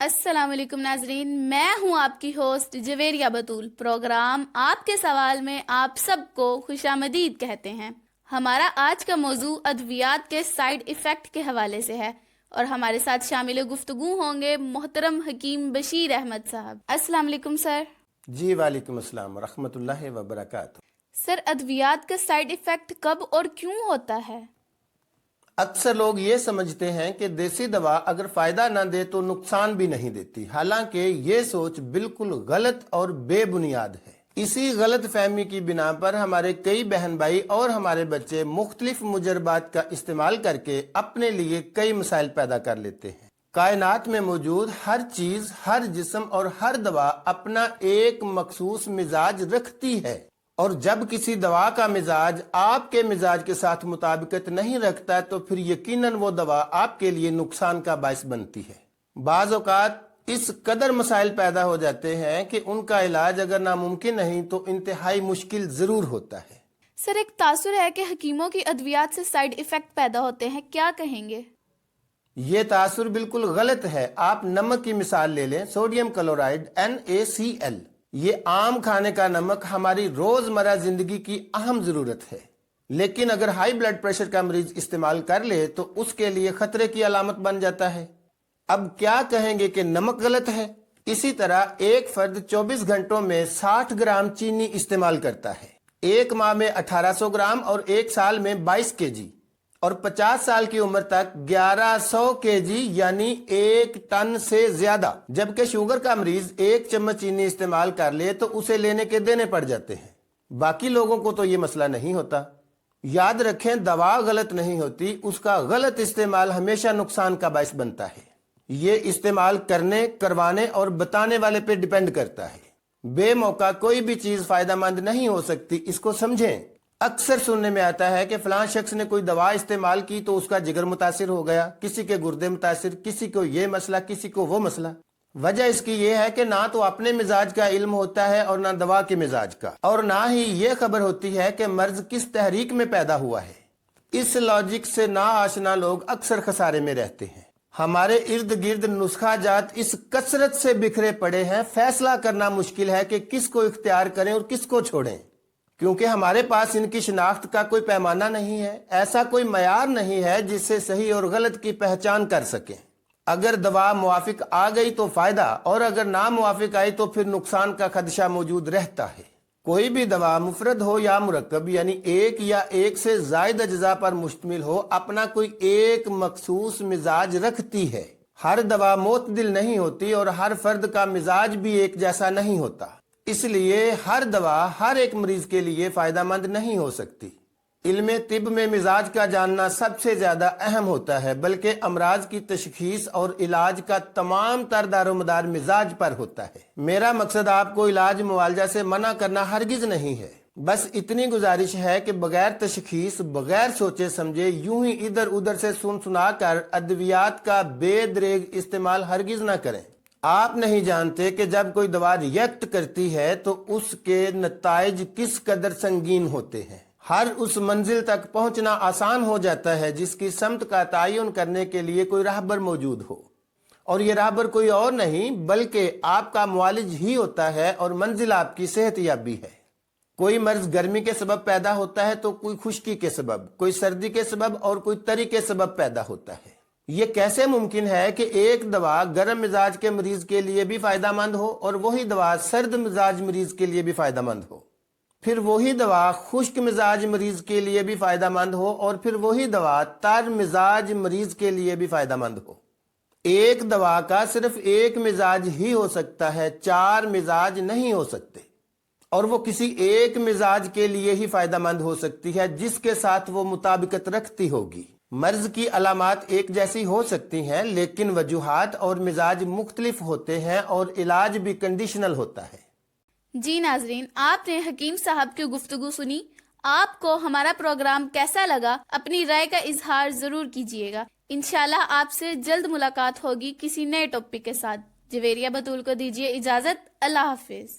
السلام علیکم ناظرین، میں ہوں آپ کی ہوسٹ جویریہ بطول۔ پروگرام آپ کے سوال میں آپ سب کو خوش آمدید کہتے ہیں۔ ہمارا آج کا موضوع ادویات کے سائیڈ ایفیکٹ کے حوالے سے ہے اور ہمارے ساتھ شامل گفتگو ہوں گے محترم حکیم بشیر احمد صاحب۔ السلام علیکم سر۔ جی وعلیکم السلام ورحمۃ اللہ وبرکاتہ۔ سر، ادویات کا سائیڈ ایفیکٹ کب اور کیوں ہوتا ہے؟ اکثر لوگ یہ سمجھتے ہیں کہ دیسی دوا اگر فائدہ نہ دے تو نقصان بھی نہیں دیتی، حالانکہ یہ سوچ بالکل غلط اور بے بنیاد ہے۔ اسی غلط فہمی کی بنا پر ہمارے کئی بہن بھائی اور ہمارے بچے مختلف مجربات کا استعمال کر کے اپنے لیے کئی مسائل پیدا کر لیتے ہیں۔ کائنات میں موجود ہر چیز، ہر جسم اور ہر دوا اپنا ایک مخصوص مزاج رکھتی ہے، اور جب کسی دوا کا مزاج آپ کے مزاج کے ساتھ مطابقت نہیں رکھتا تو پھر یقیناً وہ دوا آپ کے لیے نقصان کا باعث بنتی ہے۔ بعض اوقات اس قدر مسائل پیدا ہو جاتے ہیں کہ ان کا علاج اگر ناممکن نہیں تو انتہائی مشکل ضرور ہوتا ہے۔ سر، ایک تاثر ہے کہ حکیموں کی ادویات سے سائیڈ ایفیکٹ پیدا ہوتے ہیں، کیا کہیں گے؟ یہ تاثر بالکل غلط ہے۔ آپ نمک کی مثال لے لیں، سوڈیم کلورائڈ NaCl۔ یہ عام کھانے کا نمک ہماری روزمرہ زندگی کی اہم ضرورت ہے، لیکن اگر ہائی بلڈ پریشر کا مریض استعمال کر لے تو اس کے لیے خطرے کی علامت بن جاتا ہے۔ اب کیا کہیں گے کہ نمک غلط ہے؟ اسی طرح ایک فرد 24 گھنٹوں میں 60 گرام چینی استعمال کرتا ہے، ایک ماہ میں 1800 گرام اور ایک سال میں 22 kg، اور 50 سال کی عمر تک 1100 kg یعنی 1 ٹن سے زیادہ۔ جبکہ شوگر کا مریض ایک چمچ چینی استعمال کر لے تو اسے لینے کے دینے پڑ جاتے ہیں۔ باقی لوگوں کو تو یہ مسئلہ نہیں ہوتا۔ یاد رکھیں، دوا غلط نہیں ہوتی، اس کا غلط استعمال ہمیشہ نقصان کا باعث بنتا ہے۔ یہ استعمال کرنے، کروانے اور بتانے والے پہ ڈیپینڈ کرتا ہے۔ بے موقع کوئی بھی چیز فائدہ مند نہیں ہو سکتی، اس کو سمجھیں۔ اکثر سننے میں آتا ہے کہ فلاں شخص نے کوئی دوا استعمال کی تو اس کا جگر متاثر ہو گیا، کسی کے گردے متاثر، کسی کو یہ مسئلہ، کسی کو وہ مسئلہ۔ وجہ اس کی یہ ہے کہ نہ تو اپنے مزاج کا علم ہوتا ہے اور نہ دوا کے مزاج کا، اور نہ ہی یہ خبر ہوتی ہے کہ مرض کس تحریک میں پیدا ہوا ہے۔ اس لاجک سے نا آشنا لوگ اکثر خسارے میں رہتے ہیں۔ ہمارے ارد گرد نسخہ جات اس کثرت سے بکھرے پڑے ہیں، فیصلہ کرنا مشکل ہے کہ کس کو اختیار کریں اور کس کو چھوڑیں، کیونکہ ہمارے پاس ان کی شناخت کا کوئی پیمانہ نہیں ہے، ایسا کوئی معیار نہیں ہے جس سے صحیح اور غلط کی پہچان کر سکیں۔ اگر دوا موافق آ گئی تو فائدہ، اور اگر نہ موافق آئی تو پھر نقصان کا خدشہ موجود رہتا ہے۔ کوئی بھی دوا مفرد ہو یا مرکب، یعنی ایک یا ایک سے زائد اجزاء پر مشتمل ہو، اپنا کوئی ایک مخصوص مزاج رکھتی ہے۔ ہر دوا معتدل نہیں ہوتی اور ہر فرد کا مزاج بھی ایک جیسا نہیں ہوتا، اس لیے ہر دوا ہر ایک مریض کے لیے فائدہ مند نہیں ہو سکتی۔ علم طب میں مزاج کا جاننا سب سے زیادہ اہم ہوتا ہے، بلکہ امراض کی تشخیص اور علاج کا تمام تر دار و مدار مزاج پر ہوتا ہے۔ میرا مقصد آپ کو علاج معالجہ سے منع کرنا ہرگز نہیں ہے، بس اتنی گزارش ہے کہ بغیر تشخیص، بغیر سوچے سمجھے، یوں ہی ادھر ادھر سے سنا کر ادویات کا بے دریغ استعمال ہرگز نہ کریں۔ آپ نہیں جانتے کہ جب کوئی دوا ریئیکٹ کرتی ہے تو اس کے نتائج کس قدر سنگین ہوتے ہیں۔ ہر اس منزل تک پہنچنا آسان ہو جاتا ہے جس کی سمت کا تعین کرنے کے لیے کوئی راہبر موجود ہو، اور یہ راہبر کوئی اور نہیں بلکہ آپ کا معالج ہی ہوتا ہے، اور منزل آپ کی صحت یابی ہے۔ کوئی مرض گرمی کے سبب پیدا ہوتا ہے تو کوئی خشکی کے سبب، کوئی سردی کے سبب اور کوئی تری کے سبب پیدا ہوتا ہے۔ یہ کیسے ممکن ہے کہ ایک دوا گرم مزاج کے مریض کے لیے بھی فائدہ مند ہو اور وہی دوا سرد مزاج مریض کے لیے بھی فائدہ مند ہو، پھر وہی دوا خشک مزاج مریض کے لیے بھی فائدہ مند ہو، اور پھر وہی دوا تر مزاج مریض کے لیے بھی فائدہ مند ہو؟ ایک دوا کا صرف ایک مزاج ہی ہو سکتا ہے، 4 مزاج نہیں ہو سکتے، اور وہ کسی ایک مزاج کے لیے ہی فائدہ مند ہو سکتی ہے جس کے ساتھ وہ مطابقت رکھتی ہوگی۔ مرض کی علامات ایک جیسی ہو سکتی ہیں لیکن وجوہات اور مزاج مختلف ہوتے ہیں، اور علاج بھی کنڈیشنل ہوتا ہے۔ جی ناظرین، آپ نے حکیم صاحب کی گفتگو سنی۔ آپ کو ہمارا پروگرام کیسا لگا؟ اپنی رائے کا اظہار ضرور کیجیے گا۔ انشاءاللہ آپ سے جلد ملاقات ہوگی کسی نئے ٹاپک کے ساتھ۔ جویریہ بطول کو دیجیے اجازت۔ اللہ حافظ۔